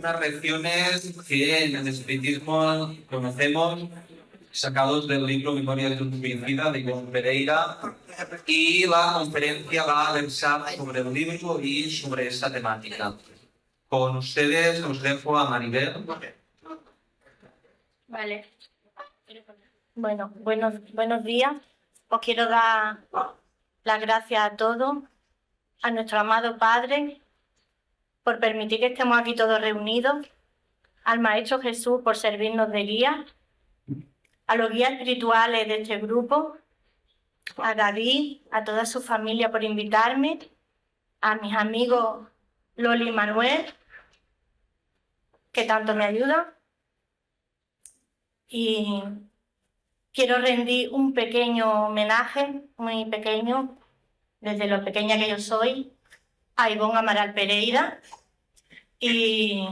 unas regiones que en el espiritismo conocemos, sacados del libro Memorias de un suicida de Ivonne Pereira, y la conferencia va a versar sobre el libro y sobre esta temática. Con ustedes os dejo a Maribel. Vale. Bueno, buenos días. Os quiero dar las gracias a todos, a nuestro amado Padre, por permitir que estemos aquí todos reunidos, al Maestro Jesús por servirnos de guía, a los guías espirituales de este grupo, a David, a toda su familia por invitarme, a mis amigos Loli y Manuel, que tanto me ayudan, y quiero rendir un pequeño homenaje, muy pequeño, desde lo pequeña que yo soy, a Ivonne Amaral Pereira, y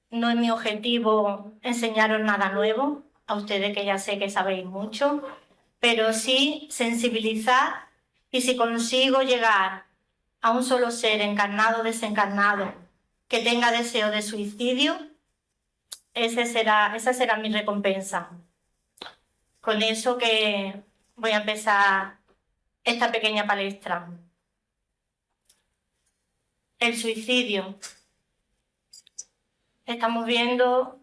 no es mi objetivo enseñaros nada nuevo, a ustedes que ya sé que sabéis mucho, pero sí sensibilizar, y si consigo llegar a un solo ser encarnado o desencarnado que tenga deseo de suicidio, esa será mi recompensa. Con eso que voy a empezar esta pequeña palestra. El suicidio. Estamos viendo,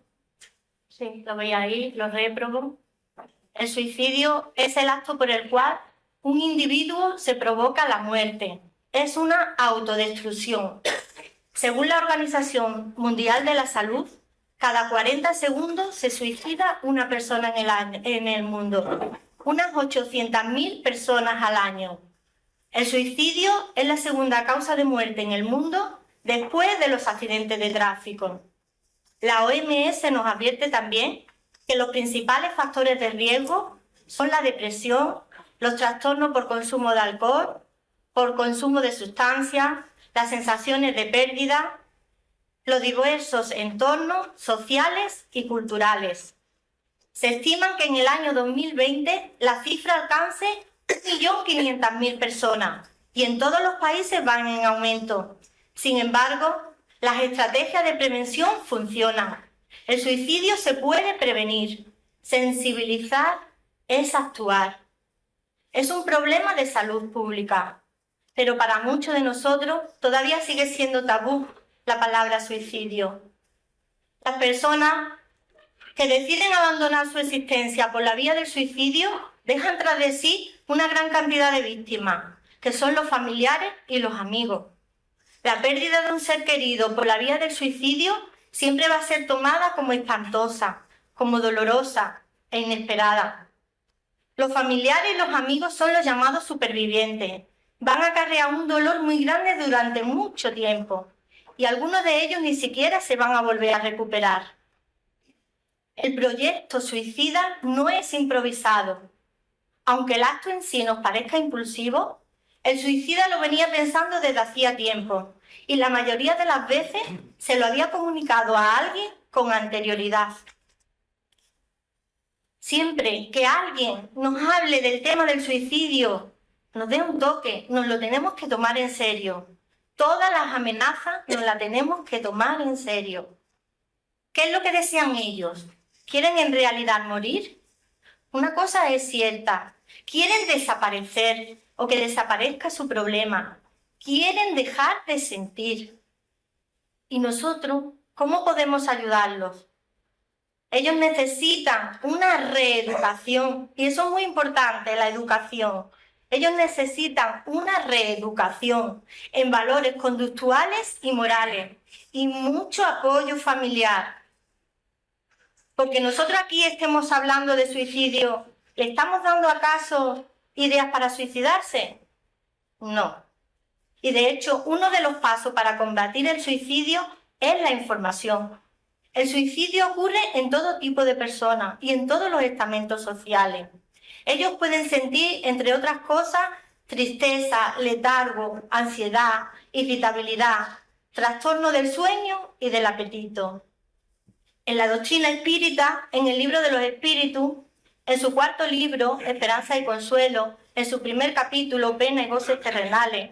sí, lo veis ahí, los réprobos. El suicidio es el acto por el cual un individuo se provoca la muerte. Es una autodestrucción. Según la Organización Mundial de la Salud, cada 40 segundos se suicida una persona en el mundo. Unas 800.000 personas al año. El suicidio es la segunda causa de muerte en el mundo después de los accidentes de tráfico. La OMS nos advierte también que los principales factores de riesgo son la depresión, los trastornos por consumo de alcohol, por consumo de sustancias, las sensaciones de pérdida, los diversos entornos sociales y culturales. Se estima que en el año 2020 la cifra alcance 1.500.000 personas y en todos los países van en aumento. Sin embargo, las estrategias de prevención funcionan. El suicidio se puede prevenir. Sensibilizar es actuar. Es un problema de salud pública, pero para muchos de nosotros todavía sigue siendo tabú la palabra suicidio. Las personas que deciden abandonar su existencia por la vía del suicidio dejan tras de sí una gran cantidad de víctimas, que son los familiares y los amigos. La pérdida de un ser querido por la vía del suicidio siempre va a ser tomada como espantosa, como dolorosa e inesperada. Los familiares y los amigos son los llamados supervivientes. Van a acarrear un dolor muy grande durante mucho tiempo y algunos de ellos ni siquiera se van a volver a recuperar. El proyecto suicida no es improvisado. Aunque el acto en sí nos parezca impulsivo, el suicida lo venía pensando desde hacía tiempo y la mayoría de las veces se lo había comunicado a alguien con anterioridad. Siempre que alguien nos hable del tema del suicidio, nos dé un toque, nos lo tenemos que tomar en serio. Todas las amenazas nos las tenemos que tomar en serio. ¿Qué es lo que desean ellos? ¿Quieren en realidad morir? Una cosa es cierta, quieren desaparecer o que desaparezca su problema. Quieren dejar de sentir. ¿Y nosotros cómo podemos ayudarlos? Ellos necesitan una reeducación y eso es muy importante, la educación. Ellos necesitan una reeducación en valores conductuales y morales y mucho apoyo familiar. Porque nosotros aquí estemos hablando de suicidio, ¿le estamos dando acaso ideas para suicidarse? No. Y de hecho, uno de los pasos para combatir el suicidio es la información. El suicidio ocurre en todo tipo de personas y en todos los estamentos sociales. Ellos pueden sentir, entre otras cosas, tristeza, letargo, ansiedad, irritabilidad, trastorno del sueño y del apetito. En la doctrina espírita, en el libro de los espíritus, en su cuarto libro, Esperanza y Consuelo, en su primer capítulo, Pena y Goces Terrenales,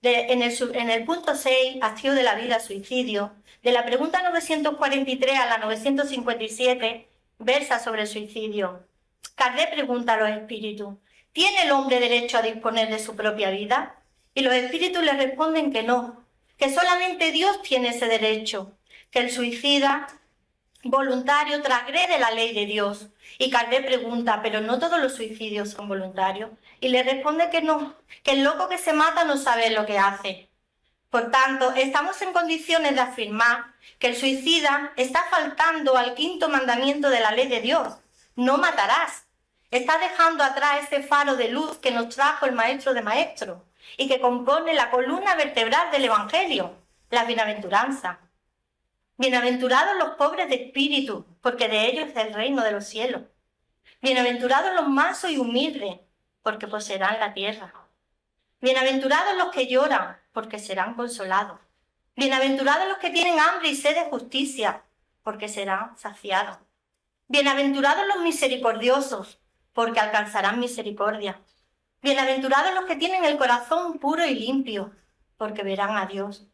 En el punto 6, activo de la vida, suicidio, de la pregunta 943 a la 957, versa sobre el suicidio. Kardec pregunta a los espíritus: ¿tiene el hombre derecho a disponer de su propia vida? Y los espíritus le responden que no, que solamente Dios tiene ese derecho, que el suicida voluntario transgrede la ley de Dios. Y Kardec pregunta: ¿pero no todos los suicidios son voluntarios? Y le responde que no, que el loco que se mata no sabe lo que hace. Por tanto, estamos en condiciones de afirmar que el suicida está faltando al quinto mandamiento de la ley de Dios: no matarás. Está dejando atrás ese faro de luz que nos trajo el Maestro de Maestros y que compone la columna vertebral del Evangelio, la bienaventuranza. Bienaventurados los pobres de espíritu, porque de ellos es el reino de los cielos. Bienaventurados los mansos y humildes, porque poseerán la tierra. Bienaventurados los que lloran, porque serán consolados. Bienaventurados los que tienen hambre y sed de justicia, porque serán saciados. Bienaventurados los misericordiosos, porque alcanzarán misericordia. Bienaventurados los que tienen el corazón puro y limpio, porque verán a Dios.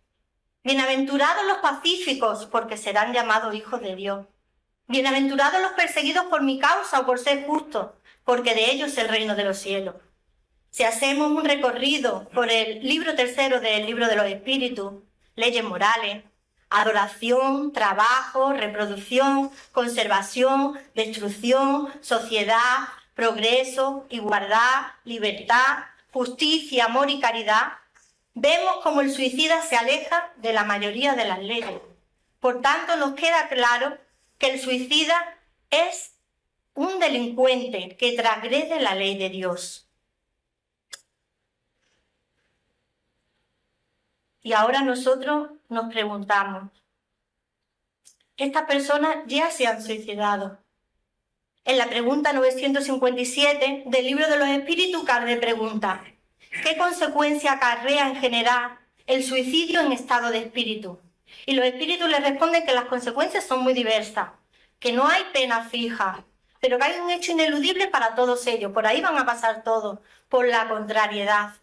Bienaventurados los pacíficos, porque serán llamados hijos de Dios. Bienaventurados los perseguidos por mi causa o por ser justos, porque de ellos es el reino de los cielos. Si hacemos un recorrido por el libro tercero del libro de los espíritus, leyes morales, adoración, trabajo, reproducción, conservación, destrucción, sociedad, progreso, igualdad, libertad, justicia, amor y caridad, vemos cómo el suicida se aleja de la mayoría de las leyes. Por tanto, nos queda claro que el suicida es un delincuente que transgrede la ley de Dios. Y ahora nosotros nos preguntamos: estas personas ya se han suicidado. En la pregunta 957 del libro de los espíritus, Kardec pregunta: ¿qué consecuencia acarrea en general el suicidio en estado de espíritu? Y los espíritus le responden que las consecuencias son muy diversas, que no hay pena fija, pero que hay un hecho ineludible para todos ellos. Por ahí van a pasar todos, por la contrariedad.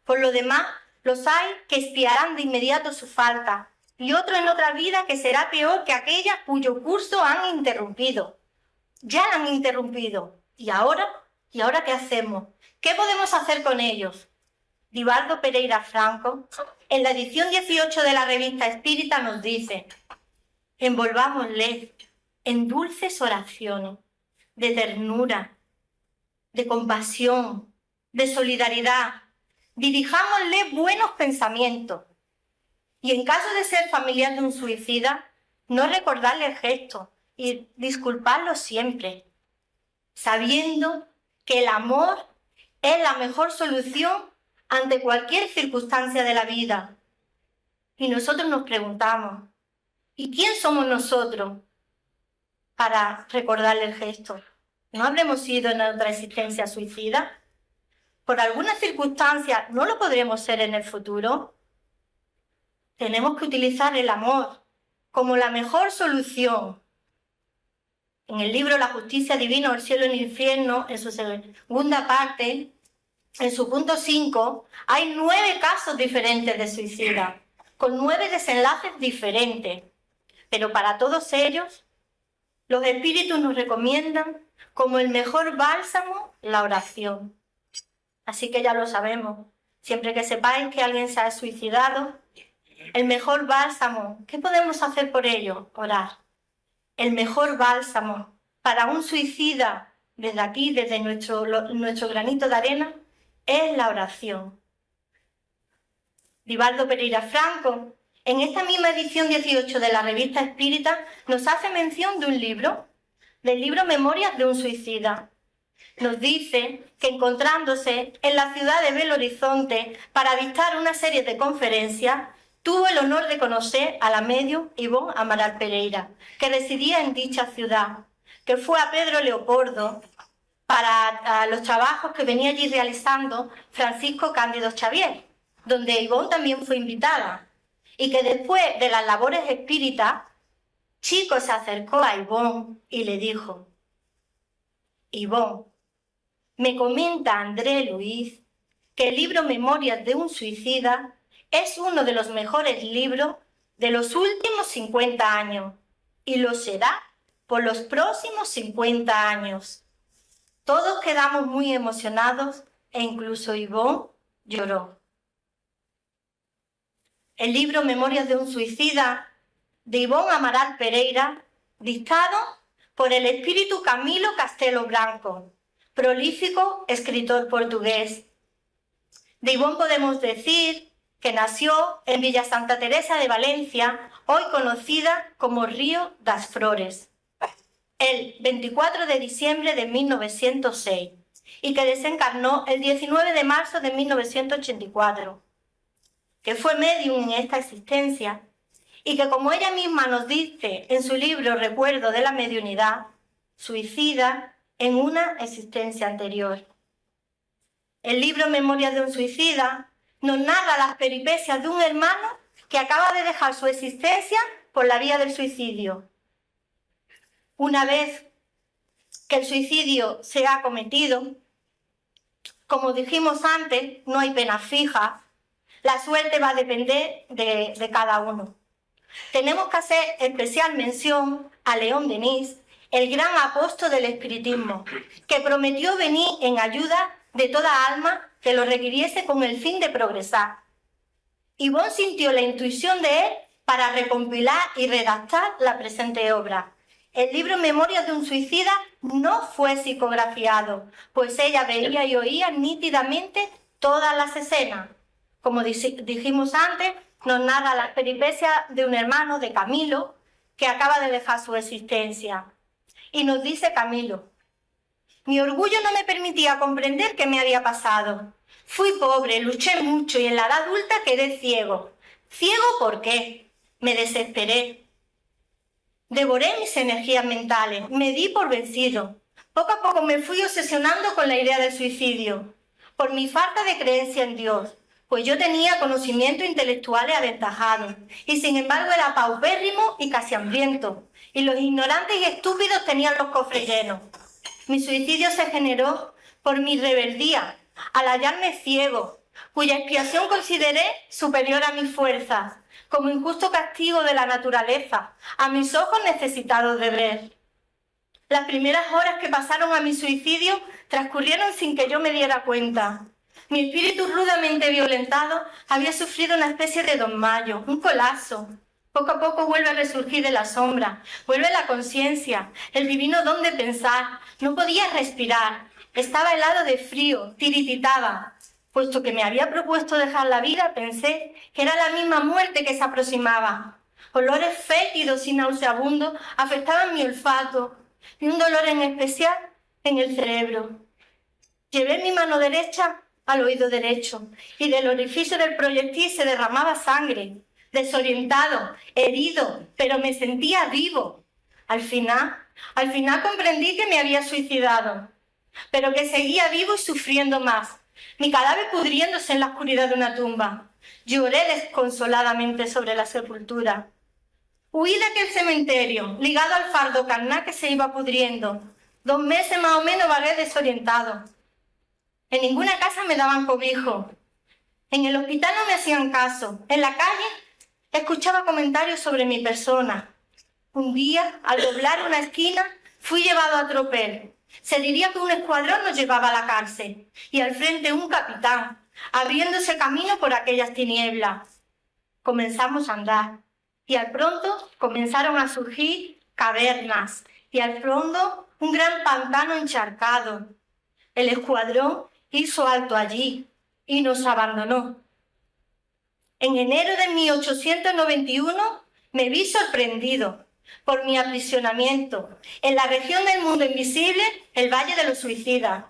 Por lo demás, los hay que expiarán de inmediato su falta, y otros en otra vida que será peor que aquella cuyo curso han interrumpido. Ya la han interrumpido. ¿Y ahora? ¿Y ahora qué hacemos? ¿Qué podemos hacer con ellos? Divaldo Pereira Franco, en la edición 18 de la revista Espírita, nos dice: envolvámosles en dulces oraciones, de ternura, de compasión, de solidaridad. Dirijámosle buenos pensamientos. Y en caso de ser familiar de un suicida, no recordarle el gesto y disculparlo siempre, sabiendo que el amor es la mejor solución ante cualquier circunstancia de la vida. Y nosotros nos preguntamos: ¿y quién somos nosotros para recordarle el gesto? ¿No habremos sido en otra existencia suicida? ¿Por alguna circunstancia no lo podremos ser en el futuro? Tenemos que utilizar el amor como la mejor solución. En el libro La justicia divina o el cielo y el infierno, en su segunda parte, en su punto 5, hay 9 casos diferentes de suicida, con 9 desenlaces diferentes. Pero para todos ellos, los espíritus nos recomiendan como el mejor bálsamo la oración. Así que ya lo sabemos. Siempre que sepáis que alguien se ha suicidado, el mejor bálsamo, ¿qué podemos hacer por ello? Orar. El mejor bálsamo para un suicida, desde aquí, desde nuestro granito de arena, es la oración. Divaldo Pereira Franco, en esta misma edición 18 de la revista Espírita, nos hace mención de un libro, del libro Memorias de un suicida. Nos dice que encontrándose en la ciudad de Belo Horizonte para dictar una serie de conferencias, tuvo el honor de conocer a la medium Ivonne Amaral Pereira, que residía en dicha ciudad, que fue a Pedro Leopoldo para los trabajos que venía allí realizando Francisco Cándido Xavier, donde Ivonne también fue invitada, y que después de las labores espíritas, Chico se acercó a Ivonne y le dijo: Ivonne, me comenta André Luis que el libro Memorias de un suicida Es uno de los mejores libros de los últimos 50 años y lo será por los próximos 50 años. Todos quedamos muy emocionados e incluso Ivonne lloró. El libro Memorias de un suicida de Ivonne Amaral Pereira, dictado por el espíritu Camilo Castelo Branco, prolífico escritor portugués. De Ivonne podemos decir que nació en Villa Santa Teresa de Valencia, hoy conocida como Río das Flores, el 24 de diciembre de 1906 y que desencarnó el 19 de marzo de 1984, que fue medium en esta existencia y que, como ella misma nos dice en su libro Recuerdo de la mediunidad, suicida en una existencia anterior. El libro Memorias de un suicida nos narra las peripecias de un hermano que acaba de dejar su existencia por la vía del suicidio. Una vez que el suicidio se ha cometido, como dijimos antes, no hay pena fija, la suerte va a depender de cada uno. Tenemos que hacer especial mención a León Denis, el gran apóstol del espiritismo, que prometió venir en ayuda de toda alma que lo requiriese con el fin de progresar. Ivonne sintió la intuición de él para recompilar y redactar la presente obra. El libro Memorias de un suicida no fue psicografiado, pues ella veía y oía nítidamente todas las escenas. Como dijimos antes, nos narra las peripecias de un hermano, de Camilo, que acaba de dejar su existencia. Y nos dice Camilo: mi orgullo no me permitía comprender qué me había pasado. Fui pobre, luché mucho y en la edad adulta quedé ciego. ¿Ciego por qué? Me desesperé. Devoré mis energías mentales, me di por vencido. Poco a poco me fui obsesionando con la idea del suicidio, por mi falta de creencia en Dios, pues yo tenía conocimientos intelectuales aventajados, y sin embargo era paupérrimo y casi hambriento, y los ignorantes y estúpidos tenían los cofres llenos. Mi suicidio se generó por mi rebeldía, al hallarme ciego, cuya expiación consideré superior a mis fuerzas, como injusto castigo de la naturaleza, a mis ojos necesitados de ver. Las primeras horas que pasaron a mi suicidio transcurrieron sin que yo me diera cuenta. Mi espíritu rudamente violentado había sufrido una especie de desmayo, un colapso. Poco a poco vuelve a resurgir de la sombra, vuelve la conciencia, el divino don de pensar. No podía respirar, estaba helado de frío, tirititaba. Puesto que me había propuesto dejar la vida, pensé que era la misma muerte que se aproximaba. Olores fétidos y nauseabundos afectaban mi olfato y un dolor en especial en el cerebro. Llevé mi mano derecha al oído derecho y del orificio del proyectil se derramaba sangre. Desorientado, herido, pero me sentía vivo. Al final comprendí que me había suicidado, pero que seguía vivo y sufriendo más. Mi cadáver pudriéndose en la oscuridad de una tumba. Lloré desconsoladamente sobre la sepultura. Huí de aquel cementerio, ligado al fardo carnal que se iba pudriendo. 2 meses más o menos vagué desorientado. En ninguna casa me daban cobijo. En el hospital no me hacían caso. En la calle escuchaba comentarios sobre mi persona. Un día, al doblar una esquina, fui llevado a tropel. Se diría que un escuadrón nos llevaba a la cárcel y al frente un capitán, abriéndose camino por aquellas tinieblas. Comenzamos a andar y al pronto comenzaron a surgir cavernas y al fondo un gran pantano encharcado. El escuadrón hizo alto allí y nos abandonó. En enero de 1891 me vi sorprendido por mi aprisionamiento en la región del mundo invisible, el Valle de los Suicidas,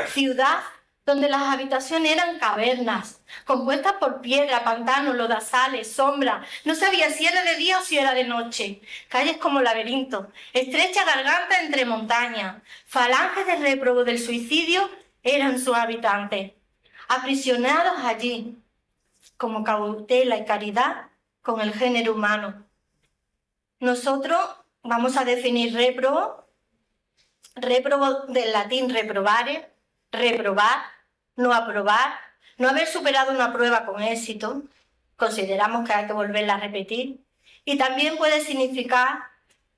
ciudad donde las habitaciones eran cavernas, compuestas por piedra, pantanos, lodazales, sombra. No sabía si era de día o si era de noche. Calles como laberinto, estrecha garganta entre montañas. Falanges de réprobos del suicidio eran sus habitantes, aprisionados allí, como cautela y caridad con el género humano. Nosotros vamos a definir réprobo del latín reprobare, reprobar, no aprobar, no haber superado una prueba con éxito. consideramos que hay que volverla a repetir, y también puede significar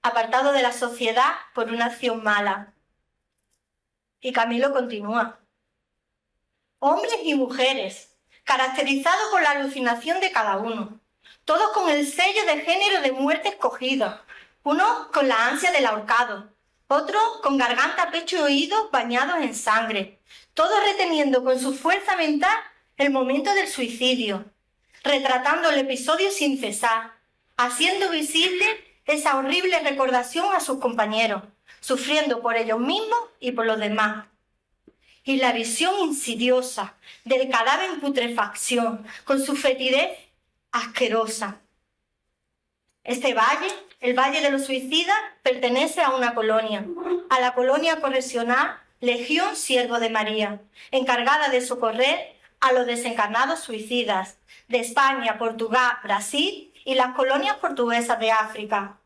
apartado de la sociedad por una acción mala. Y Camilo continúa. Hombres y mujeres, caracterizados por la alucinación de cada uno, todos con el sello de género de muerte escogido, uno con la ansia del ahorcado, otro con garganta, pecho y oídos bañados en sangre, todos reteniendo con su fuerza mental el momento del suicidio, retratando el episodio sin cesar, haciendo visible esa horrible recordación a sus compañeros, sufriendo por ellos mismos y por los demás. Y la visión insidiosa del cadáver en putrefacción, con su fetidez asquerosa. Este valle, el Valle de los Suicidas, pertenece a una colonia, a la colonia correccional Legión Siervo de María, encargada de socorrer a los desencarnados suicidas de España, Portugal, Brasil y las colonias portuguesas de África.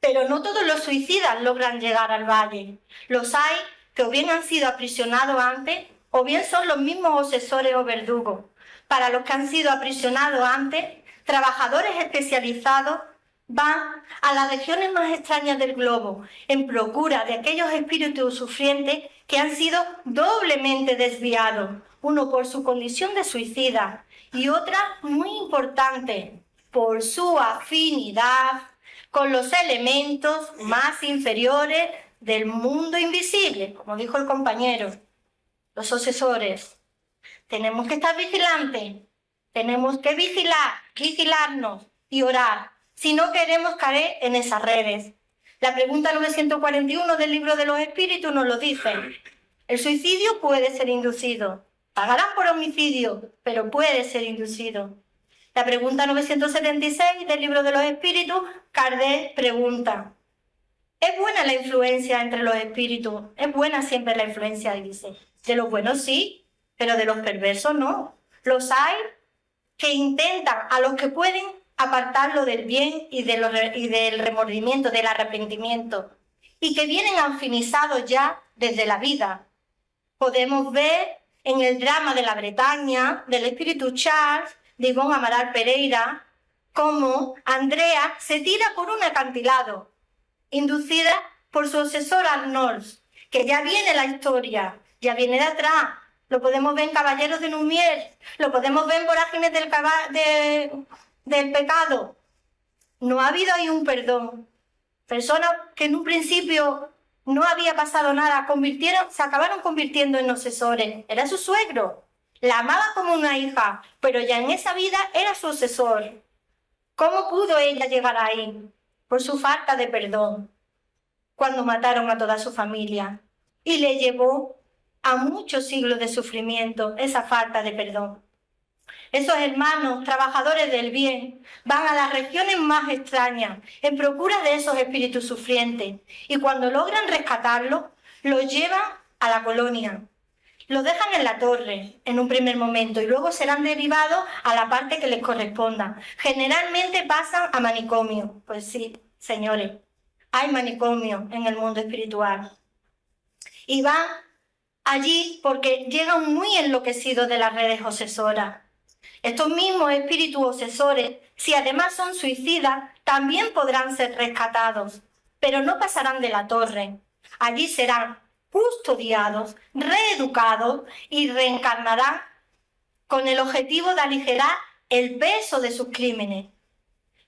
Pero no todos los suicidas logran llegar al valle. Los hay que o bien han sido aprisionados antes o bien son los mismos obsesores o verdugos. Para los que han sido aprisionados antes, trabajadores especializados van a las regiones más extrañas del globo en procura de aquellos espíritus sufrientes que han sido doblemente desviados, uno por su condición de suicida y otra, muy importante, por su afinidad con los elementos más inferiores del mundo invisible, como dijo el compañero, los obsesores. Tenemos que estar vigilantes, tenemos que vigilarnos y orar, si no queremos caer en esas redes. La pregunta 941 del Libro de los Espíritus nos lo dice. El suicidio puede ser inducido. Pagarán por homicidio, pero puede ser inducido. La pregunta 976 del Libro de los Espíritus, Kardec pregunta. ¿Es buena la influencia entre los espíritus? ¿Es buena siempre la influencia? Dice. De los buenos sí, pero de los perversos no. Los hay que intentan, a los que pueden, apartarlo del bien y del remordimiento, del arrepentimiento, y que vienen anfinizados ya desde la vida. Podemos ver en el drama de la Bretaña, del espíritu Charles, de Ivonne Amaral Pereira, cómo Andrea se tira por un acantilado, inducida por su obsesor Arnolds, que ya viene la historia, ya viene de atrás. Lo podemos ver en Caballeros de Lumière, lo podemos ver en Vorágines del pecado. No ha habido ahí un perdón. Personas que en un principio no había pasado nada, se acabaron convirtiendo en obsesores. Era su suegro, la amaba como una hija, pero ya en esa vida era su obsesor. ¿Cómo pudo ella llegar ahí? Por su falta de perdón, cuando mataron a toda su familia. Y le llevó a muchos siglos de sufrimiento esa falta de perdón. Esos hermanos, trabajadores del bien, van a las regiones más extrañas en procura de esos espíritus sufrientes y cuando logran rescatarlos, los llevan a la colonia. Los dejan en la torre en un primer momento y luego serán derivados a la parte que les corresponda. Generalmente pasan a manicomio. Pues sí, señores, hay manicomio en el mundo espiritual. Y van allí porque llegan muy enloquecidos de las redes obsesoras. Estos mismos espíritus obsesores, si además son suicidas, también podrán ser rescatados, pero no pasarán de la torre. Allí serán custodiados, reeducados y reencarnarán con el objetivo de aligerar el peso de sus crímenes.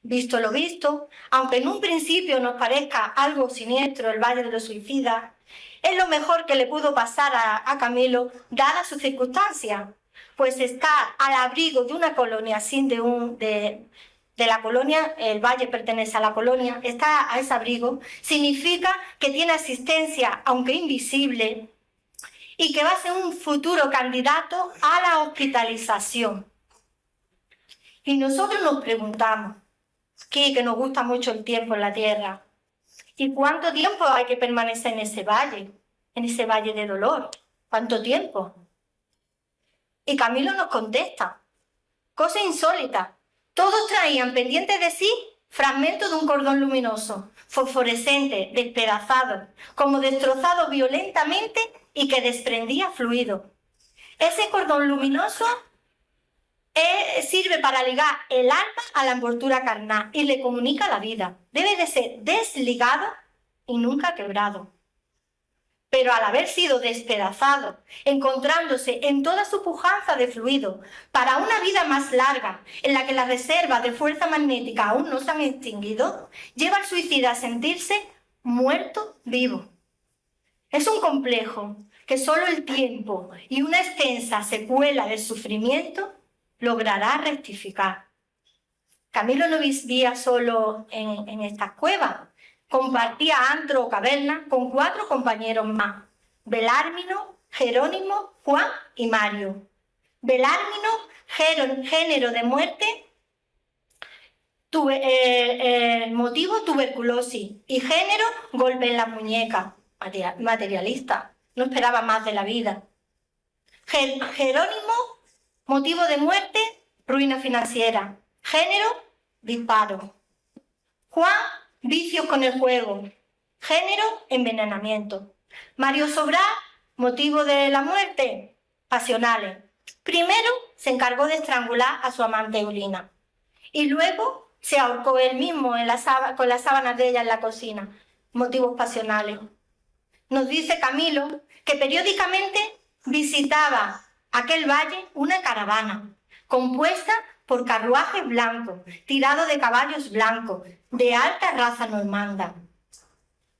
Visto lo visto, aunque en un principio nos parezca algo siniestro el Valle de los Suicidas, es lo mejor que le pudo pasar a Camilo, dadas sus circunstancias. Pues estar al abrigo de una colonia, de la colonia, el valle pertenece a la colonia, está a ese abrigo, significa que tiene asistencia, aunque invisible, y que va a ser un futuro candidato a la hospitalización. Y nosotros nos preguntamos, que nos gusta mucho el tiempo en la tierra, ¿y cuánto tiempo hay que permanecer en ese valle de dolor? ¿Cuánto tiempo? Y Camilo nos contesta, cosa insólita, todos traían pendientes de sí fragmentos de un cordón luminoso, fosforescente, despedazado, como destrozado violentamente y que desprendía fluido. Ese cordón luminoso sirve para ligar el alma a la envoltura carnal y le comunica la vida. Debe de ser desligado y nunca quebrado. Pero al haber sido despedazado, encontrándose en toda su pujanza de fluido, para una vida más larga, en la que las reservas de fuerza magnética aún no se han extinguido, lleva al suicida a sentirse muerto vivo. Es un complejo que solo el tiempo y una extensa secuela del sufrimiento logrará rectificar. Camilo no vivía solo en estas cuevas. Compartía antro o caverna con 4 compañeros más: Belármino, Jerónimo, Juan y Mario. Belármino, género de muerte, motivo tuberculosis, y género golpe en la muñeca, materialista, no esperaba más de la vida. Jerónimo, motivo de muerte, ruina financiera, género, disparo. Juan, vicios con el juego, género, envenenamiento. Mario Sobral, motivo de la muerte, pasionales. Primero se encargó de estrangular a su amante Eulina y luego se ahorcó él mismo con las sábanas de ella en la cocina, motivos pasionales. Nos dice Camilo que periódicamente visitaba aquel valle una caravana compuesta por carruajes blancos, tirados de caballos blancos, de alta raza normanda,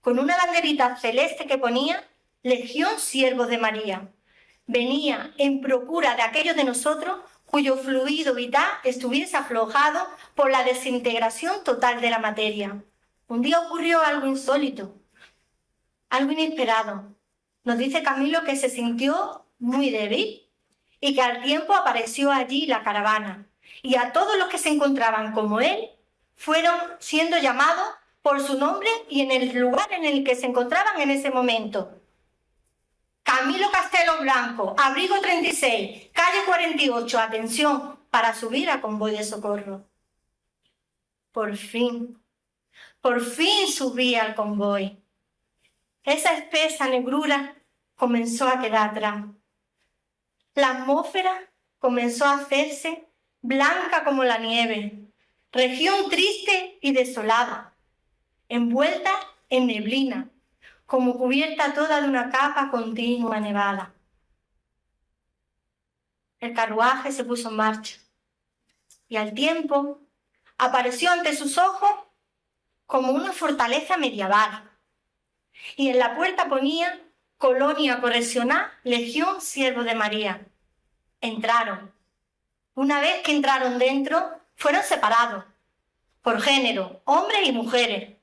con una banderita celeste que ponía Legión Siervos de María. Venía en procura de aquellos de nosotros cuyo fluido vital estuviese aflojado por la desintegración total de la materia. Un día ocurrió algo insólito, algo inesperado. Nos dice Camilo que se sintió muy débil y que al tiempo apareció allí la caravana, y a todos los que se encontraban como él fueron siendo llamados por su nombre y en el lugar en el que se encontraban en ese momento. Camilo Castelo Blanco, abrigo 36, calle 48, atención, para subir a convoy de socorro. Por fin subí al convoy. Esa espesa negrura comenzó a quedar atrás. La atmósfera comenzó a hacerse blanca como la nieve, región triste y desolada, envuelta en neblina, como cubierta toda de una capa continua nevada. El carruaje se puso en marcha y al tiempo apareció ante sus ojos como una fortaleza medieval, y en la puerta ponía Colonia Correccional Legión Siervos de María. Entraron. Una vez que entraron dentro, fueron separados por género, hombres y mujeres.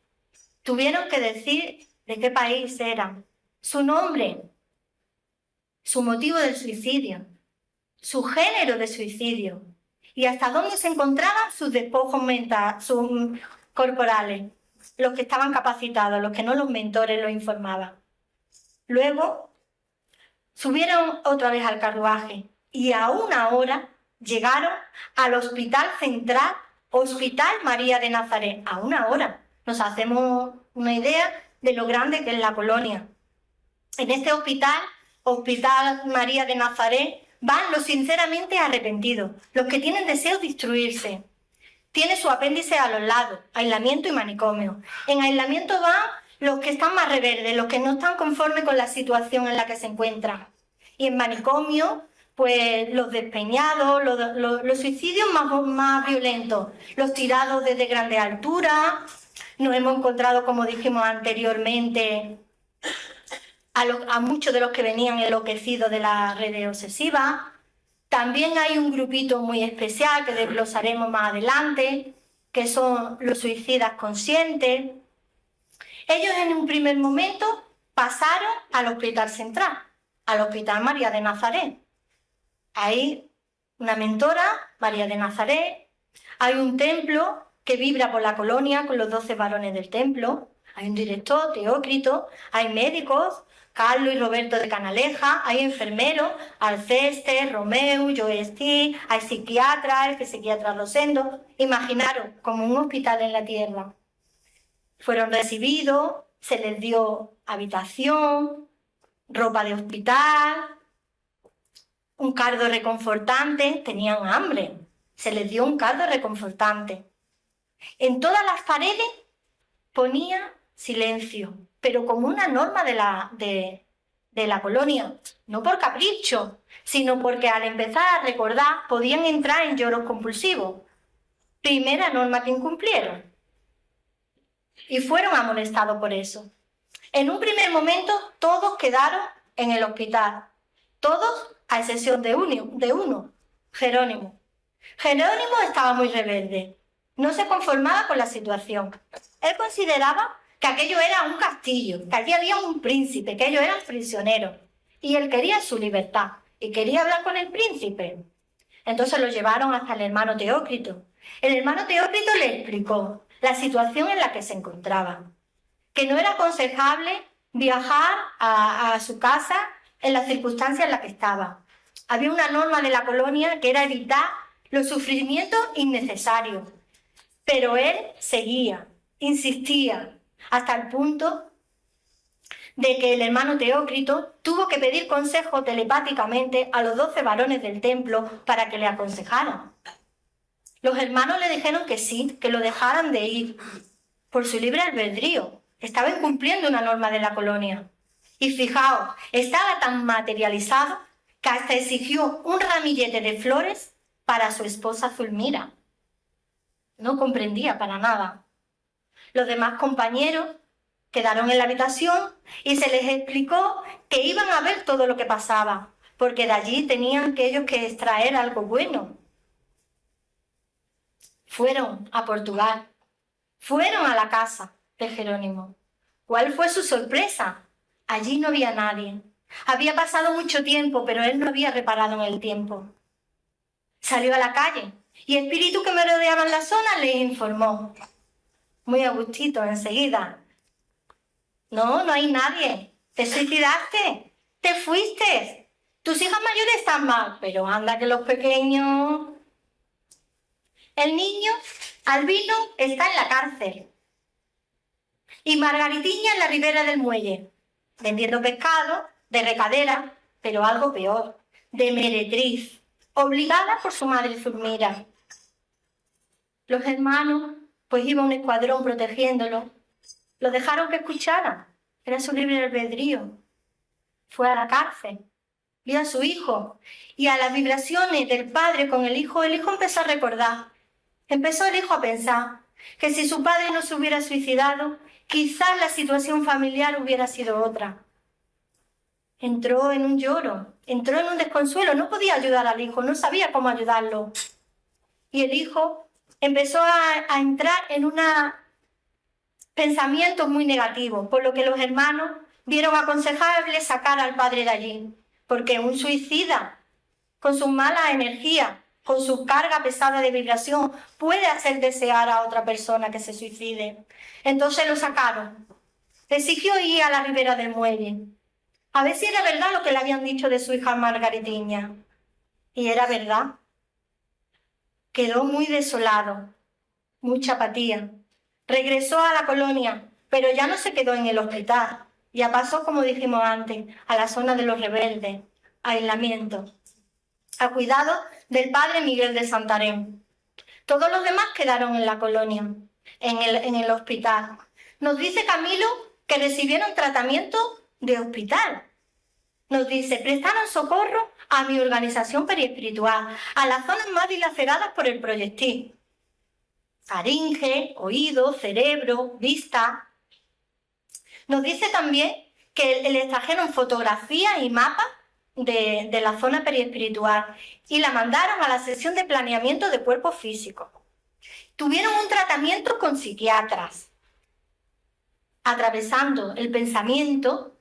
Tuvieron que decir de qué país eran, su nombre, su motivo del suicidio, su género de suicidio y hasta dónde se encontraban sus despojos sus corporales, los que estaban capacitados, los que no los mentores los informaban. Luego subieron otra vez al carruaje y a una hora llegaron al Hospital Central, Hospital María de Nazaret. A una hora. Nos hacemos una idea de lo grande que es la colonia. En este hospital, Hospital María de Nazaret, van los sinceramente arrepentidos, los que tienen deseo de instruirse. Tiene su apéndice a los lados, aislamiento y manicomio. En aislamiento van los que están más reverdes, los que no están conformes con la situación en la que se encuentran. Y en manicomio, pues los despeñados, los suicidios más violentos, los tirados desde grandes alturas. Nos hemos encontrado, como dijimos anteriormente, a muchos de los que venían enloquecidos de las redes obsesivas. También hay un grupito muy especial que desglosaremos más adelante, que son los suicidas conscientes. Ellos en un primer momento pasaron al Hospital Central, al Hospital María de Nazaret. Hay una mentora, María de Nazaret, hay un templo que vibra por la colonia con los 12 varones del templo, hay un director, Teócrito, hay médicos, Carlos y Roberto de Canaleja, hay enfermeros, Alceste, Romeu, Joestí, hay psiquiatras, el que psiquiatra Rosendo. Imaginaros, como un hospital en la tierra. Fueron recibidos, se les dio habitación, ropa de hospital, un cardo reconfortante, tenían hambre. Se les dio un caldo reconfortante. En todas las paredes ponía silencio, pero como una norma de la colonia, no por capricho, sino porque al empezar a recordar podían entrar en lloros compulsivos. Primera norma que incumplieron. Y fueron amonestados por eso. En un primer momento todos quedaron en el hospital, todos a excepción de uno, Jerónimo. Jerónimo estaba muy rebelde, no se conformaba con la situación. Él consideraba que aquello era un castillo, que allí había un príncipe, que ellos eran prisioneros, y él quería su libertad, y quería hablar con el príncipe. Entonces lo llevaron hasta el hermano Teócrito. El hermano Teócrito le explicó la situación en la que se encontraba, que no era aconsejable viajar a su casa en las circunstancias en las que estaba. Había una norma de la colonia que era evitar los sufrimientos innecesarios, pero él seguía, insistía, hasta el punto de que el hermano Teócrito tuvo que pedir consejo telepáticamente a los 12 varones del templo para que le aconsejaran. Los hermanos le dijeron que sí, que lo dejaran de ir, por su libre albedrío. Estaba incumpliendo una norma de la colonia. Y fijaos, estaba tan materializado que hasta exigió un ramillete de flores para su esposa Zulmira. No comprendía para nada. Los demás compañeros quedaron en la habitación y se les explicó que iban a ver todo lo que pasaba, porque de allí tenían que ellos que extraer algo bueno. Fueron a Portugal, fueron a la casa de Jerónimo. ¿Cuál fue su sorpresa? Allí no había nadie. Había pasado mucho tiempo, pero él no había reparado en el tiempo. Salió a la calle y espíritus que merodeaban la zona les informó. Muy a gustito, enseguida. No, no hay nadie. Te suicidaste, te fuiste. Tus hijas mayores están mal, pero anda que los pequeños... El niño, Albino, está en la cárcel. Y Margaritiña en la ribera del muelle, vendiendo pescado, de recadera, pero algo peor, de meretriz, obligada por su madre Zulmira. Los hermanos, pues iba un escuadrón protegiéndolo, lo dejaron que escuchara, era su libre albedrío. Fue a la cárcel, vio a su hijo, y a las vibraciones del padre con el hijo empezó a recordar. Empezó el hijo a pensar que si su padre no se hubiera suicidado, quizás la situación familiar hubiera sido otra. Entró en un lloro, entró en un desconsuelo, no podía ayudar al hijo, no sabía cómo ayudarlo. Y el hijo empezó a entrar en unos pensamientos muy negativos, por lo que los hermanos vieron aconsejable sacar al padre de allí, porque un suicida, con sus malas energías, con su carga pesada de vibración, puede hacer desear a otra persona que se suicide. Entonces lo sacaron. Exigió ir a la ribera del muelle, a ver si era verdad lo que le habían dicho de su hija Margaritiña. Y era verdad. Quedó muy desolado, mucha apatía. Regresó a la colonia, pero ya no se quedó en el hospital. Ya pasó, como dijimos antes, a la zona de los rebeldes, a aislamiento, a cuidado del padre Miguel de Santarém. Todos los demás quedaron en la colonia, en el hospital. Nos dice Camilo que recibieron tratamiento de hospital. Nos dice, prestaron socorro a mi organización periespiritual, a las zonas más dilaceradas por el proyectil. Faringe, oído, cerebro, vista. Nos dice también que le trajeron fotografías y mapas de la zona periespiritual y la mandaron a la sección de planeamiento de cuerpos físicos. Tuvieron un tratamiento con psiquiatras, atravesando el pensamiento,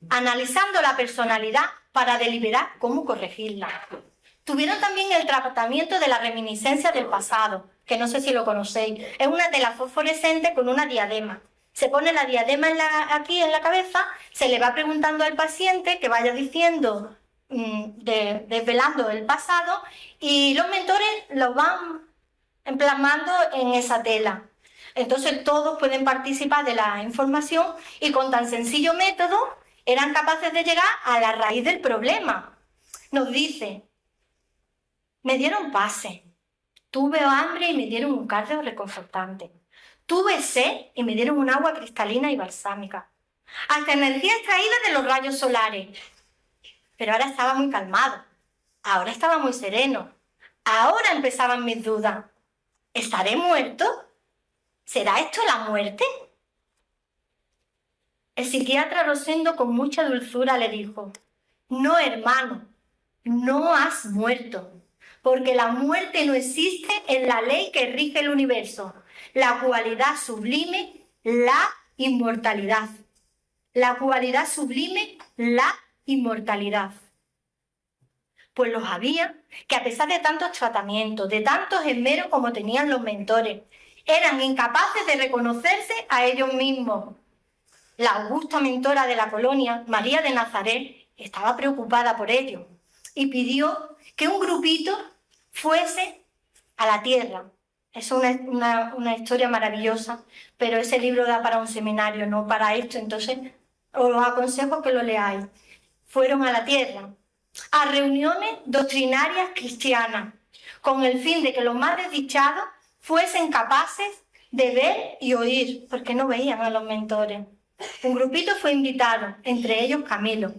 analizando la personalidad para deliberar cómo corregirla. Tuvieron también el tratamiento de la reminiscencia del pasado, que no sé si lo conocéis. Es una tela fosforescente con una diadema. Se pone la diadema aquí en la cabeza, se le va preguntando al paciente que vaya diciendo, desvelando el pasado, y los mentores lo van plasmando en esa tela. Entonces todos pueden participar de la información y con tan sencillo método eran capaces de llegar a la raíz del problema. Nos dice, me dieron pase, Tuve hambre y me dieron un caldo reconfortante. Tuve sed y me dieron un agua cristalina y balsámica. Hasta energía extraída de los rayos solares. Pero ahora estaba muy calmado. Ahora estaba muy sereno. Ahora empezaban mis dudas. ¿Estaré muerto? ¿Será esto la muerte? El psiquiatra Rosendo con mucha dulzura le dijo: no, hermano, no has muerto, porque la muerte no existe en la ley que rige el universo, la cualidad sublime, la inmortalidad. La cualidad sublime, la inmortalidad. Pues los había que, a pesar de tantos tratamientos, de tantos esmeros como tenían los mentores, eran incapaces de reconocerse a ellos mismos. La augusta mentora de la colonia, María de Nazaret, estaba preocupada por ello y pidió que un grupito fuese a la tierra. Es una historia maravillosa, pero ese libro da para un seminario, no para esto, entonces os aconsejo que lo leáis. Fueron a la tierra, a reuniones doctrinarias cristianas, con el fin de que los más desdichados fuesen capaces de ver y oír, porque no veían a los mentores. Un grupito fue invitado, entre ellos Camilo.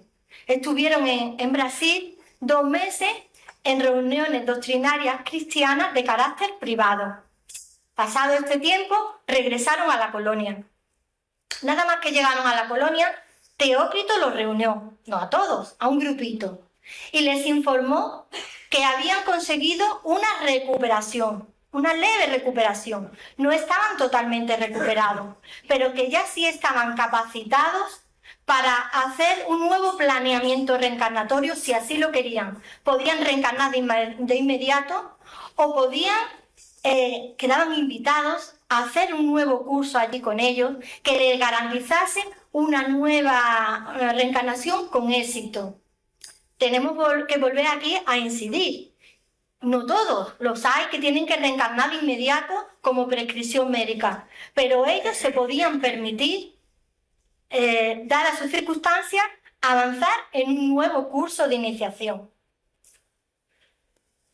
Estuvieron en Brasil 2 meses en reuniones doctrinarias cristianas de carácter privado. Pasado este tiempo, regresaron a la colonia. Nada más que llegaron a la colonia, Teócrito los reunió, no a todos, a un grupito, y les informó que habían conseguido una recuperación, una leve recuperación. No estaban totalmente recuperados, pero que ya sí estaban capacitados para hacer un nuevo planeamiento reencarnatorio si así lo querían. Podían reencarnar de inmediato o podían, quedaban invitados a hacer un nuevo curso allí con ellos que les garantizase una nueva reencarnación con éxito. Tenemos que volver aquí a incidir. No todos, los hay que tienen que reencarnar de inmediato como prescripción médica, pero ellos se podían permitir, dadas sus circunstancias, avanzar en un nuevo curso de iniciación.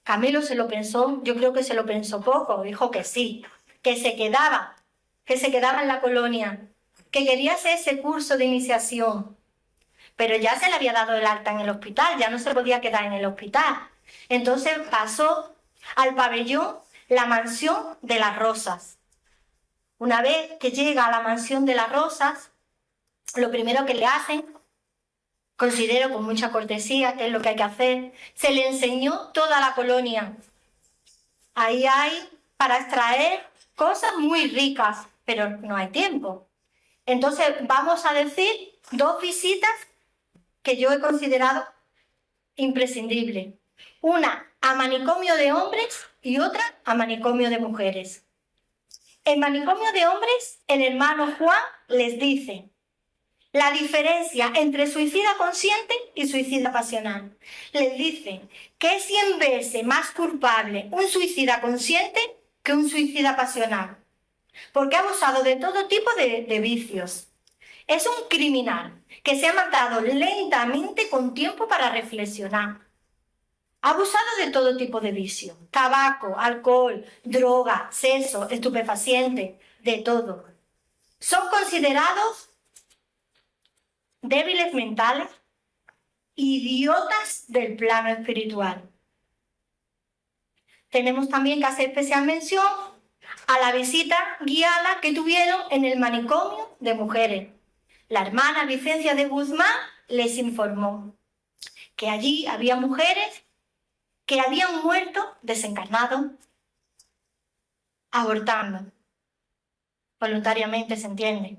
Camilo se lo pensó, yo creo que se lo pensó poco, dijo que sí, que se quedaba en la colonia, que quería hacer ese curso de iniciación, pero ya se le había dado el alta en el hospital, ya no se podía quedar en el hospital. Entonces pasó al pabellón La Mansión de las Rosas. Una vez que llega a la Mansión de las Rosas, lo primero que le hacen, considero con mucha cortesía, que es lo que hay que hacer, se le enseñó toda la colonia. Ahí hay para extraer cosas muy ricas, pero no hay tiempo. Entonces vamos a decir 2 visitas que yo he considerado imprescindibles. Una a manicomio de hombres y otra a manicomio de mujeres. En manicomio de hombres, el hermano Juan les dice la diferencia entre suicida consciente y suicida pasional. Les dice que es 100 veces más culpable un suicida consciente que un suicida pasional, porque ha abusado de todo tipo de vicios. Es un criminal que se ha matado lentamente con tiempo para reflexionar. Ha abusado de todo tipo de vicio, tabaco, alcohol, droga, sexo, estupefaciente, de todo. Son considerados débiles mentales, idiotas del plano espiritual. Tenemos también que hacer especial mención a la visita guiada que tuvieron en el manicomio de mujeres. La hermana Licencia de Guzmán les informó que allí había mujeres que habían muerto desencarnados, abortando, voluntariamente, se entiende,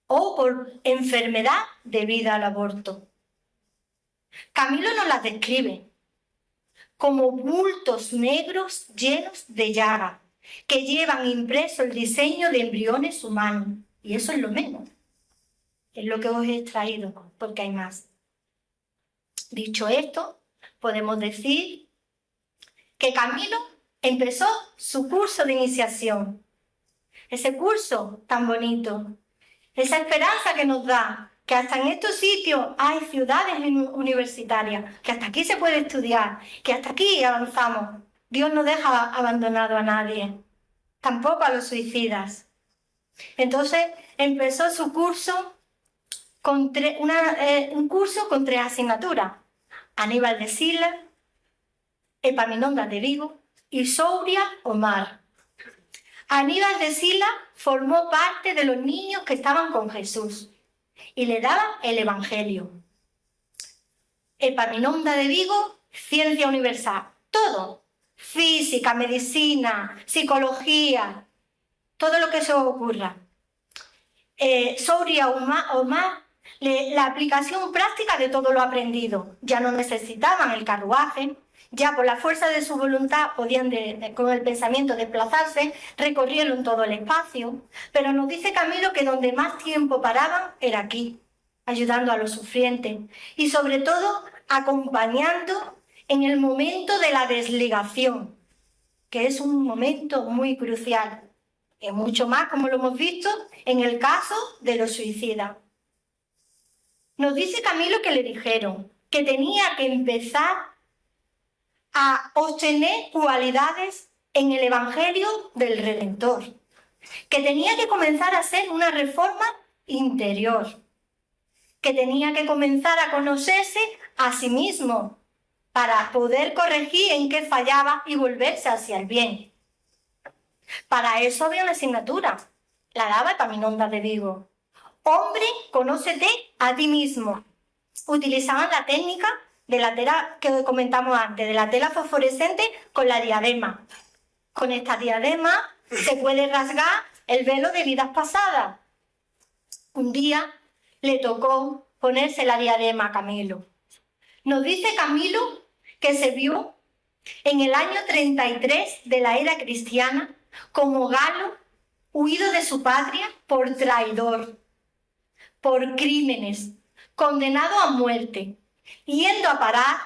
o por enfermedad debida al aborto. Camilo nos las describe como bultos negros llenos de llaga, que llevan impreso el diseño de embriones humanos. Y eso es lo menos. Es lo que os he extraído, porque hay más. Dicho esto, podemos decir que Camilo empezó su curso de iniciación. Ese curso tan bonito, esa esperanza que nos da, que hasta en estos sitios hay ciudades universitarias, que hasta aquí se puede estudiar, que hasta aquí avanzamos. Dios no deja abandonado a nadie, tampoco a los suicidas. Entonces empezó su curso con un curso con 3 asignaturas: Aníbal de Sila, Epaminondas de Vigo y Souria Omar. Aníbal de Sila formó parte de los niños que estaban con Jesús y le daba el Evangelio. Epaminondas de Vigo, ciencia universal, todo: física, medicina, psicología, todo lo que se os ocurra. Souria Omar, la aplicación práctica de todo lo aprendido. Ya no necesitaban el carruaje, ya por la fuerza de su voluntad podían con el pensamiento desplazarse, recorrieron todo el espacio. Pero nos dice Camilo que donde más tiempo paraban era aquí, ayudando a los sufrientes y sobre todo acompañando en el momento de la desligación, que es un momento muy crucial. Y mucho más, como lo hemos visto, en el caso de los suicidas. Nos dice Camilo que le dijeron que tenía que empezar a obtener cualidades en el Evangelio del Redentor, que tenía que comenzar a hacer una reforma interior, que tenía que comenzar a conocerse a sí mismo para poder corregir en qué fallaba y volverse hacia el bien. Para eso había una asignatura, la daba Epaminondas de Vigo. Hombre, conócete a ti mismo. Utilizaban la técnica de la tela que comentamos antes, de la tela fosforescente con la diadema. Con esta diadema se puede rasgar el velo de vidas pasadas. Un día le tocó ponerse la diadema a Camilo. Nos dice Camilo que se vio en el año 33 de la era cristiana como galo huido de su patria por traidor, por crímenes, condenado a muerte, yendo a parar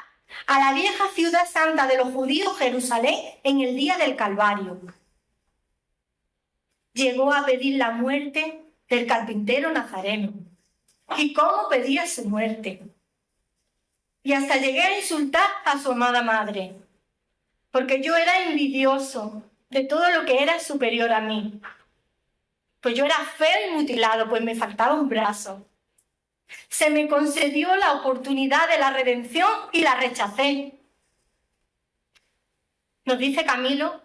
a la vieja ciudad santa de los judíos, Jerusalén, en el día del Calvario. Llegó a pedir la muerte del carpintero nazareno. ¿Y cómo pedía su muerte? Y hasta llegué a insultar a su amada madre, porque yo era envidioso de todo lo que era superior a mí. Pues yo era feo y mutilado, pues me faltaba un brazo. Se me concedió la oportunidad de la redención y la rechacé. Nos dice Camilo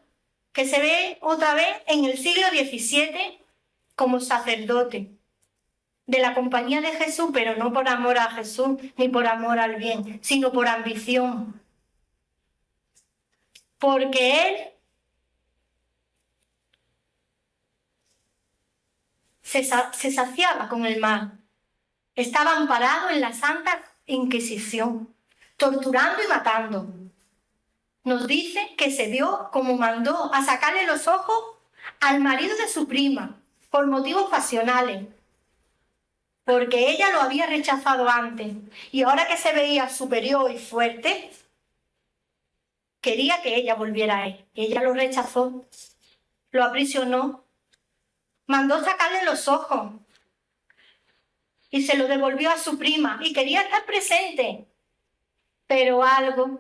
que se ve otra vez en el siglo XVII como sacerdote de la compañía de Jesús, pero no por amor a Jesús ni por amor al bien, sino por ambición. Porque él se saciaba con el mal. Estaba amparado en la Santa Inquisición, torturando y matando. Nos dice que se vio como mandó a sacarle los ojos al marido de su prima por motivos pasionales, porque ella lo había rechazado antes y ahora que se veía superior y fuerte, quería que ella volviera a él. Ella lo rechazó, lo aprisionó, mandó sacarle los ojos y se lo devolvió a su prima y quería estar presente. Pero algo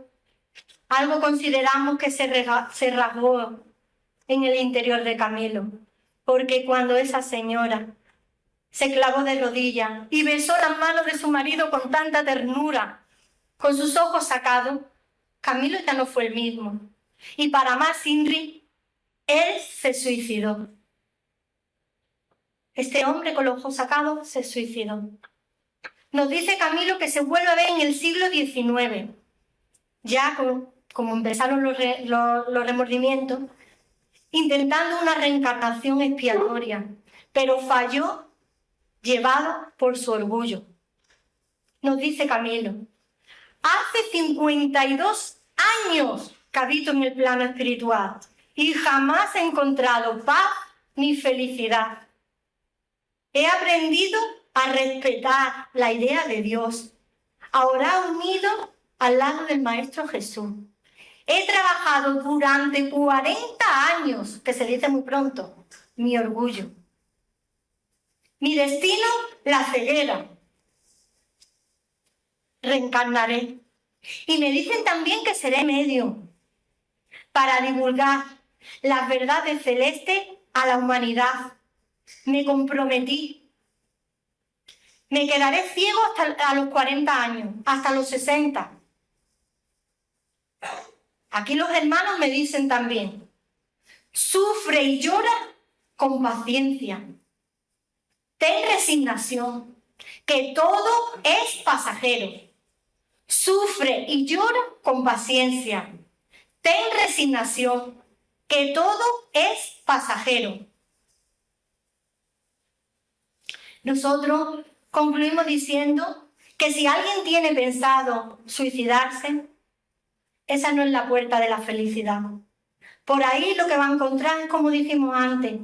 consideramos que se rasgó en el interior de Camilo, porque cuando esa señora se clavó de rodillas y besó las manos de su marido con tanta ternura, con sus ojos sacados, Camilo ya no fue el mismo. Y para más Inri, él se suicidó. Este hombre con los ojos sacados se suicidó. Nos dice Camilo que se vuelve a ver en el siglo XIX, ya como empezaron los remordimientos, intentando una reencarnación expiatoria, pero falló llevado por su orgullo. Nos dice Camilo: hace 52 años que habito en el plano espiritual y jamás he encontrado paz ni felicidad. He aprendido a respetar la idea de Dios, a orar unido al lado del Maestro Jesús. He trabajado durante 40 años, que se dice muy pronto, mi orgullo. Mi destino, la ceguera. Reencarnaré. Y me dicen también que seré medium. para divulgar las verdades celestes a la humanidad. Me comprometí. Me quedaré ciego hasta a los 40 años, hasta los 60. Aquí los hermanos me dicen también, sufre y llora con paciencia. Ten resignación, que todo es pasajero. Sufre y llora con paciencia. Ten resignación, que todo es pasajero. Nosotros concluimos diciendo que si alguien tiene pensado suicidarse, esa no es la puerta de la felicidad. Por ahí lo que va a encontrar es, como dijimos antes,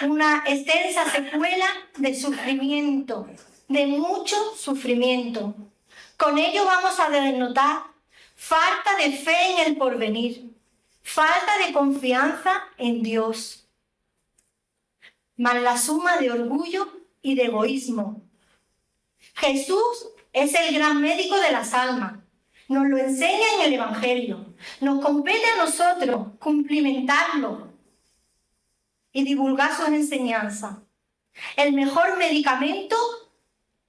una extensa secuela de sufrimiento, de mucho sufrimiento. Con ello vamos a denotar falta de fe en el porvenir, falta de confianza en Dios, más la suma de orgullo y de egoísmo. Jesús es el gran médico de las almas. Nos lo enseña en el Evangelio. Nos compete a nosotros cumplimentarlo y divulgar sus enseñanzas. El mejor medicamento,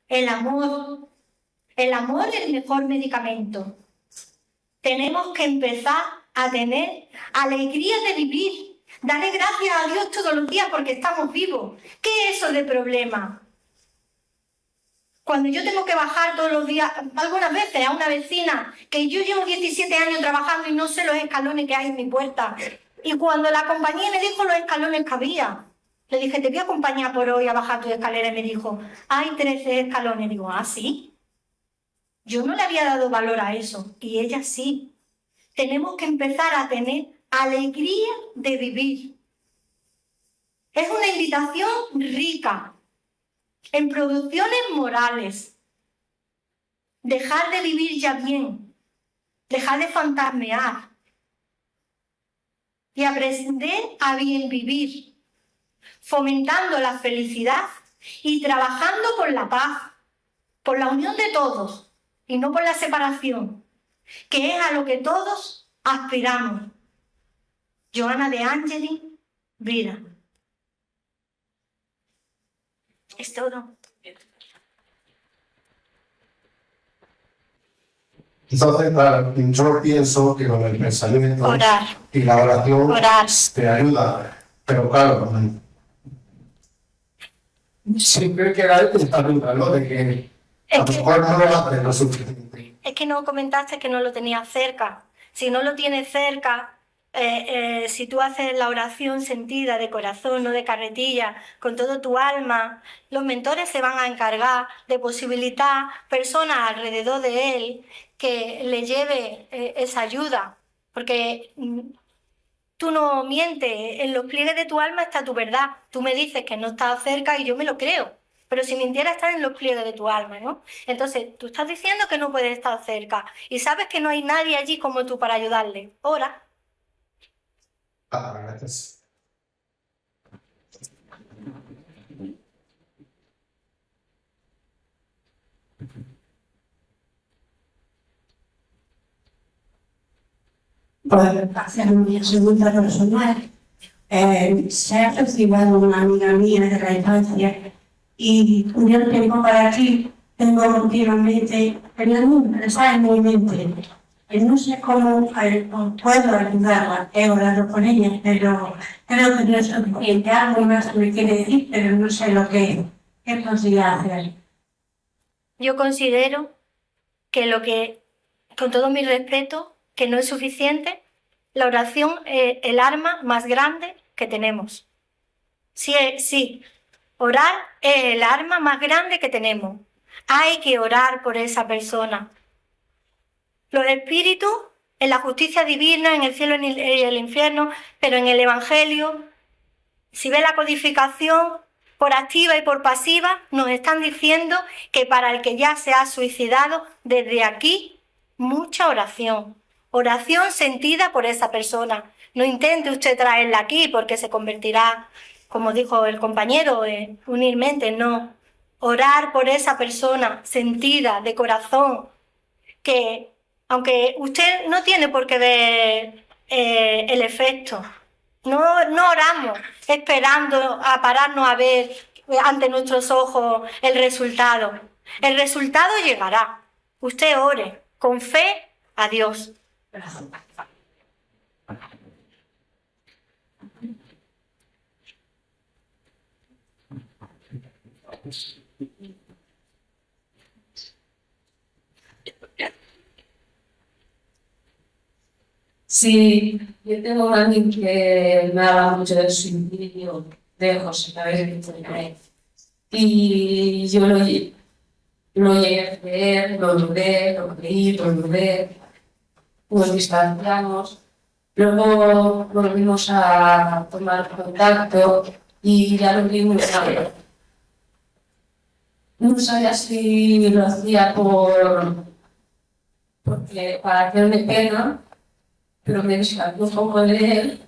el amor. El amor es el mejor medicamento. Tenemos que empezar a tener alegría de vivir. Darle gracias a Dios todos los días porque estamos vivos. ¿Qué es eso de problema? Cuando yo tengo que bajar todos los días, algunas veces a una vecina, que yo llevo 17 años trabajando y no sé los escalones que hay en mi puerta. Y cuando la compañía me dijo los escalones que había, le dije, te voy a acompañar por hoy a bajar tus escaleras. Y me dijo, hay 13 escalones. Digo, ¿ah, sí? Yo no le había dado valor a eso, y ella sí. Tenemos que empezar a tener alegría de vivir. Es una invitación rica en producciones morales. Dejar de vivir ya bien, dejar de fantasmear y aprender a bien vivir, fomentando la felicidad y trabajando por la paz, por la unión de todos y no por la separación, que es a lo que todos aspiramos. Joana de Angeli, Vida. Es todo. Entonces, claro, yo pienso que con el pensamiento Orar. y la oración Orar. te ayuda, pero claro, siempre queda esta duda, ¿no? De que a lo mejor no lo haces lo suficiente. Es que no comentaste que no lo tenías cerca. Si no lo tienes cerca, si tú haces la oración sentida de corazón, no de carretilla, con todo tu alma, los mentores se van a encargar de posibilitar personas alrededor de él que le lleve esa ayuda. Porque tú no mientes, en los pliegues de tu alma está tu verdad. Tú me dices que no estás cerca y yo me lo creo. Pero si mintiera, está en los pliegues de tu alma, ¿no? Entonces, tú estás diciendo que no puedes estar cerca y sabes que no hay nadie allí como tú para ayudarle. Ora. Gracias. Por hacer una segunda personal, se ha recibido una amiga mía de la infancia y un tiempo para aquí tengo continuamente en mi mente. Y no sé cómo puedo ayudarla, he orado con ella, pero creo que no es suficiente. Algo más me quiere decir, pero no sé lo que podría hacer. Yo considero que, con todo mi respeto, que no es suficiente. La oración es el arma más grande que tenemos. Sí, orar es el arma más grande que tenemos. Hay que orar por esa persona. Los espíritus, en la justicia divina, en el cielo y el infierno, pero en el Evangelio, si ve la codificación, por activa y por pasiva, nos están diciendo que para el que ya se ha suicidado, desde aquí, mucha oración. Oración sentida por esa persona. No intente usted traerla aquí porque se convertirá, como dijo el compañero, unirmente. No. Orar por esa persona sentida, de corazón, que aunque usted no tiene por qué ver el efecto. No oramos esperando a pararnos a ver ante nuestros ojos el resultado. El resultado llegará. Usted ore con fe a Dios. Sí, yo tengo a alguien que me habla mucho del suicidio de José Cabeza de Internet. Y yo lo llegué a creer, lo dudé, lo creí, lo dudé, nos distanciamos. Luego volvimos a tomar contacto y ya lo vi muy claro. No sabía si lo hacía para hacerme pena, pero me descartó un poco de él.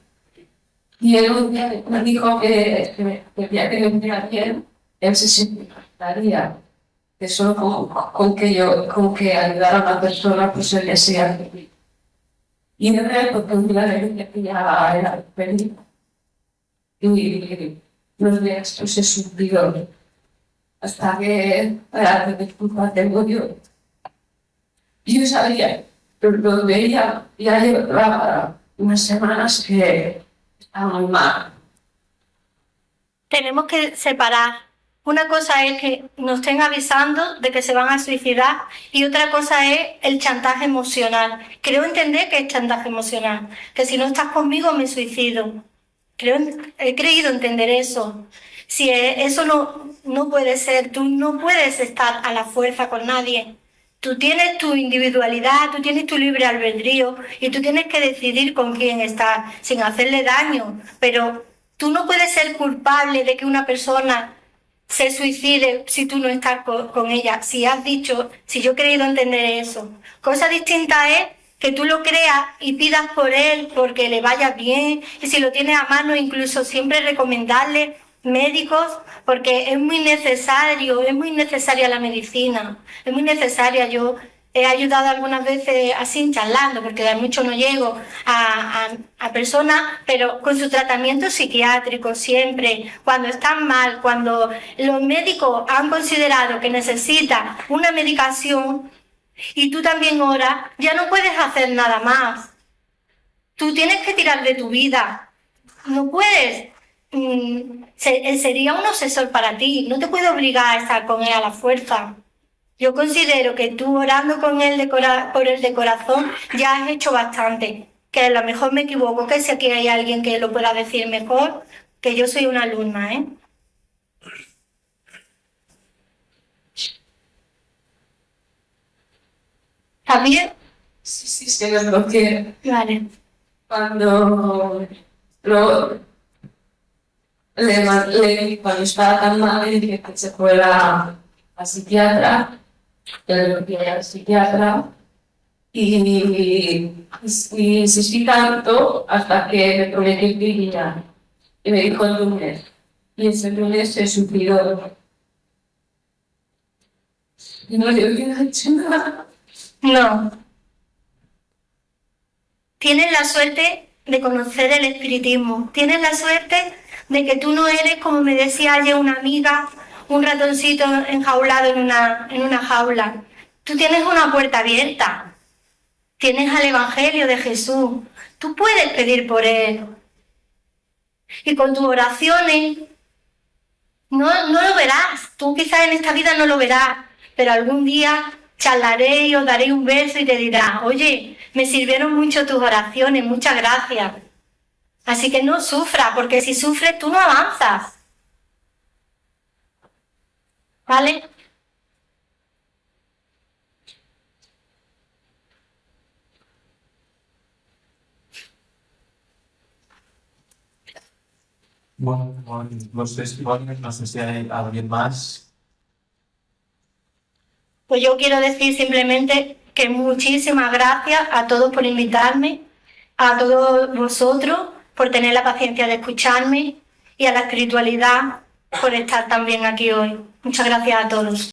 Y él un día me dijo que el día que me viera bien, él se sentiría que solo con que ayudar a una persona, pues él desea feliz. Y de repente, porque un día le dije que ya era feliz. Y los días pues he sufrido hasta que para de disculpas tengo yo sabía, pero lo veía, ya llevaba unas semanas que estaba muy mal. Tenemos que separar. Una cosa es que nos estén avisando de que se van a suicidar y otra cosa es el chantaje emocional. Creo entender que es chantaje emocional, que si no estás conmigo me suicido. He creído entender eso. Si eso no puede ser, tú no puedes estar a la fuerza con nadie. Tú tienes tu individualidad, tú tienes tu libre albedrío y tú tienes que decidir con quién estar sin hacerle daño. Pero tú no puedes ser culpable de que una persona se suicide si tú no estás con ella. Si yo he querido entender eso. Cosa distinta es que tú lo creas y pidas por él porque le vaya bien y si lo tienes a mano incluso siempre recomendarle médicos porque es muy necesaria la medicina, es muy necesaria. Yo he ayudado algunas veces así charlando porque de mucho no llego a personas, pero con su tratamiento psiquiátrico siempre, cuando están mal, cuando los médicos han considerado que necesita una medicación y tú también oras, ya no puedes hacer nada más. Tú tienes que tirar de tu vida. No puedes. Sería un obsesor para ti. No te puede obligar a estar con él a la fuerza. Yo considero que tú orando con él por él de corazón ya has hecho bastante. Que a lo mejor me equivoco, que si aquí hay alguien que lo pueda decir mejor, que yo soy una alumna, ¿eh? ¿Está bien? Sí, es lo que Vale. cuando cuando estaba tan mal le dije que se fuera a psiquiatra, pero que era psiquiatra y insistí tanto hasta que me prometí que iría y me dijo el lunes y ese lunes se suicidó y no le hubiera hecho nada. No. Tienes la suerte de conocer el espiritismo. Tienes la suerte de que tú no eres, como me decía ayer una amiga, un ratoncito enjaulado en una jaula. Tú tienes una puerta abierta. Tienes al Evangelio de Jesús. Tú puedes pedir por él. Y con tus oraciones no lo verás. Tú quizás en esta vida no lo verás, pero algún día charlaré y os daré un beso y te dirá, oye, me sirvieron mucho tus oraciones, muchas gracias. Así que no sufras, porque si sufres tú no avanzas. ¿Vale? Bueno, los testimonios, no sé si hay alguien más. Pues yo quiero decir simplemente que muchísimas gracias a todos por invitarme, a todos vosotros por tener la paciencia de escucharme y a la espiritualidad por estar también aquí hoy. Muchas gracias a todos.